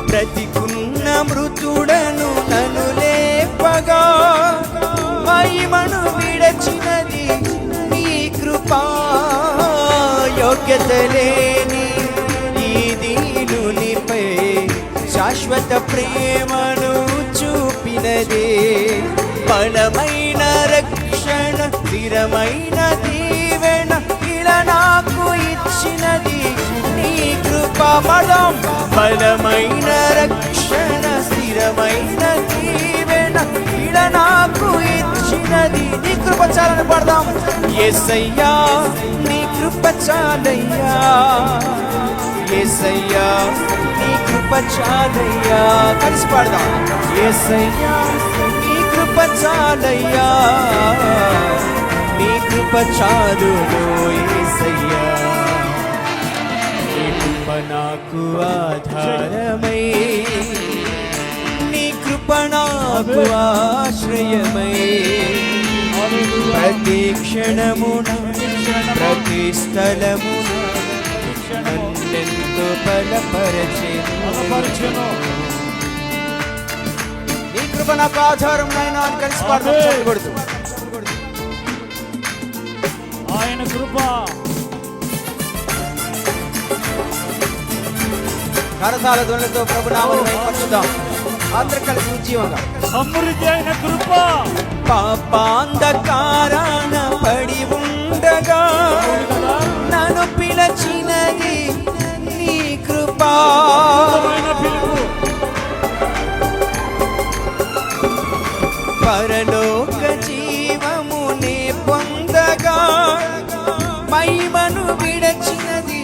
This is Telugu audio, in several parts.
బ్రతికున్న మృతుడను నన్ను లేపగా మహిమను విడచినది నీ కృపా. యోగ్యత లేని ఈ దీనునిపై శాశ్వత ప్రేమను చూపినదే. బలమైన రక్షణ స్థిరమైన దీవెన ఇలా నాకు ఇచ్చినది నీ కృపా. పదం బలమైన రక్షణ స్థిరమైన దీవెన ఇలా నాకు ఇచ్చినది నీ కృప చాలని పడదాం. యేసయ్యా నీ కృప చాలయ్యా, యేసయ్యా నీ కృప చాలయ్యా. కలిసి పాడదాం. యేసయ్యా నీ కృప చాలయ్యా, నీ కృప చాలును యేసయ్యా. నీ కృప నాకు ఆధారమై, నీ కృప నాకు ఆశ్రయమై. ప్రతి క్షణమున ప్రతి స్థలమున నన్నెంతో బలపరచెను. నీ కృప నాకు ఆధారం నైనా అని కలిసి పాడుతూ ఆయన కృప. కరతాళ ధ్వనులతో ప్రభు నామమును మహిమపరచుదాం. అందరూ కలిసి ఉజ్జీవంగా. సమృద్ధి అయిన కృప. పాపాంధకారాన పడి ఉండగా నన్ను పిలచినది నీ కృపా. పరలోక జీవమునే పొందగా మహిమను విడచినది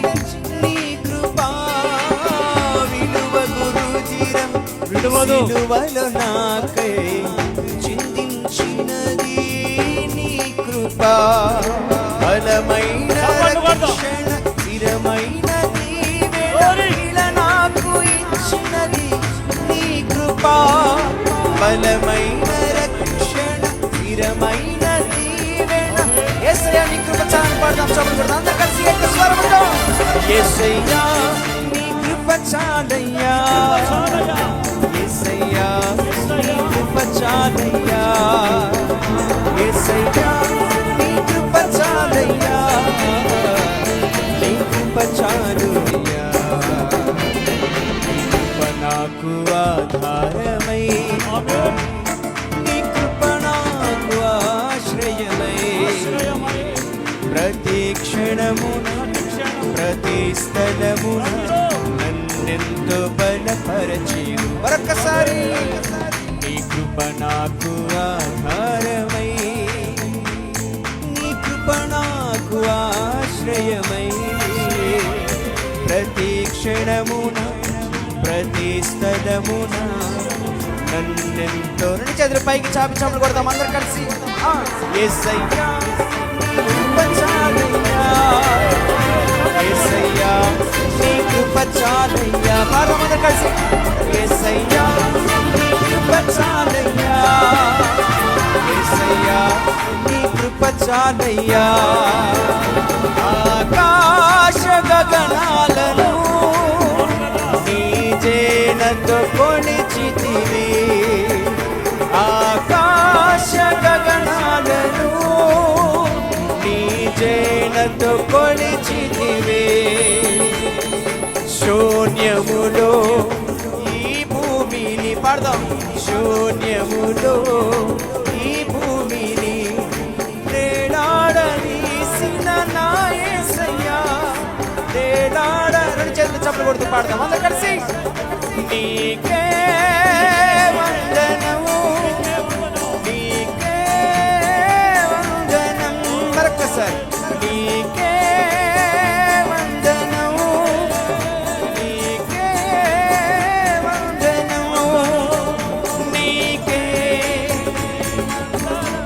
నీ కృపా. విలువ గురుజిరం విలువలో నాకై చిందించినది నీ కృపా. బలమైన రక్షణ స్థిరమైన దీవెన నాకు ఇచ్చినది నీ కృపా. బలమైన రక్షణ స్థిరమైన దీవెన. యేసయ్యా నీ కృప చాలని పాడదాం. చప్పట్లు కొడదాం అందరూ కలిసి ఏక స్వరముతో. యేసయ్యా నీ కృప చాలయ్యా, యేసయ్యా నీ కృప చాలయ్యా, యేసయ్యా నీ కృప చాలయ్యా, నీ కృప చాలుయ్యా. నీ కృప నాకు ఆధారమై, నీ కృప నాకు ఆశ్రయమై. ప్రతి క్షణమున ప్రతి స్థలమున నన్నెంతో బలపరచెను. మరొక్కసారి నీ కృప నాకు ఆధారమై, నీ కృప నాకు ఆశ్రయమై. ప్రతి క్షణమున ప్రతి స్థలమున నన్నెంతో. రెండు చేతులు పైకి చాపి చాపలు కొడతాం అందరు కలిసి. యేసయ్యా నీ కృప చాలయ్యా, యేసయ్యా నీ కృప చాలయ్యా. పాదం అందరు కలిసి. యేసయ్యా నీ కృప చాలయ్యా, యేసయ్యా నీ కృప చాలయ్యా. ఆకాశ గగనాలను నీ జేనతో కొలిచితివి. ఆకాశ గగనాలను నీ జేనతో కొలిచితివి. శూన్యములో ఈ భూమిని పాడదాం. శూన్యములో ఈ భూమిని వేలాడదీసిన నా యేసయ్యా, వేలాడ. రెండు చేతులు చప్పలు కొడుతూ పాడదాం అందరూ కలిసి. నీకే వందనము, నీకే వందనం. మరొక్కసారి. నీకే వందనము, నీకే వందనము, నీకే.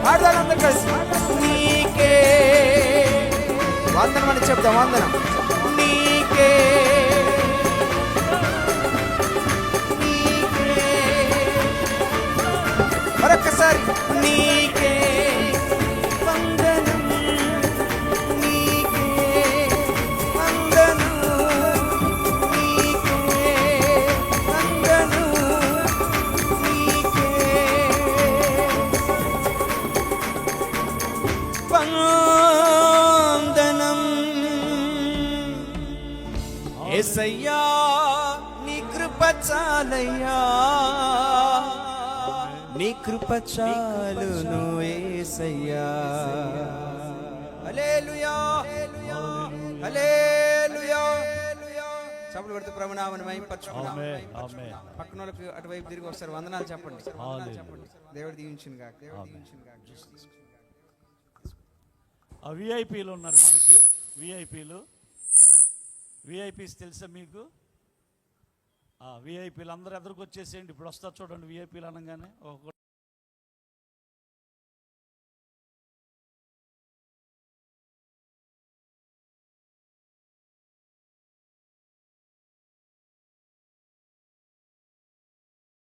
పాడదాం అందరూ కలిసి. నీకే వందనం అని చెప్దాం. వందనం నీకే, మరొక్కసారి. నీకే వందనం, నీకే వందనం, నీకే వందనం. కృప చాలయ్యా, నీ కృప చాలును యేసయ్యా. హల్లెలూయా హల్లెలూయా. చప్పట్లు కొడుతూ ప్రభు నామమును మహిమపరచుకుందాం. పక్కన వాళ్ళకి అటువైపు తిరిగి వస్తారు. వందనాలు చెప్పండి. దేవుడు దీవించును గాక. ఆ విఐపీలు ఉన్నారు మనకి. విఐపీస్ తెలుసా మీకు? విఐపీలు అందరూ ఎదురుకు వచ్చేసేయండి. ఇప్పుడు వస్తారు చూడండి. విఐపీలు అనగానే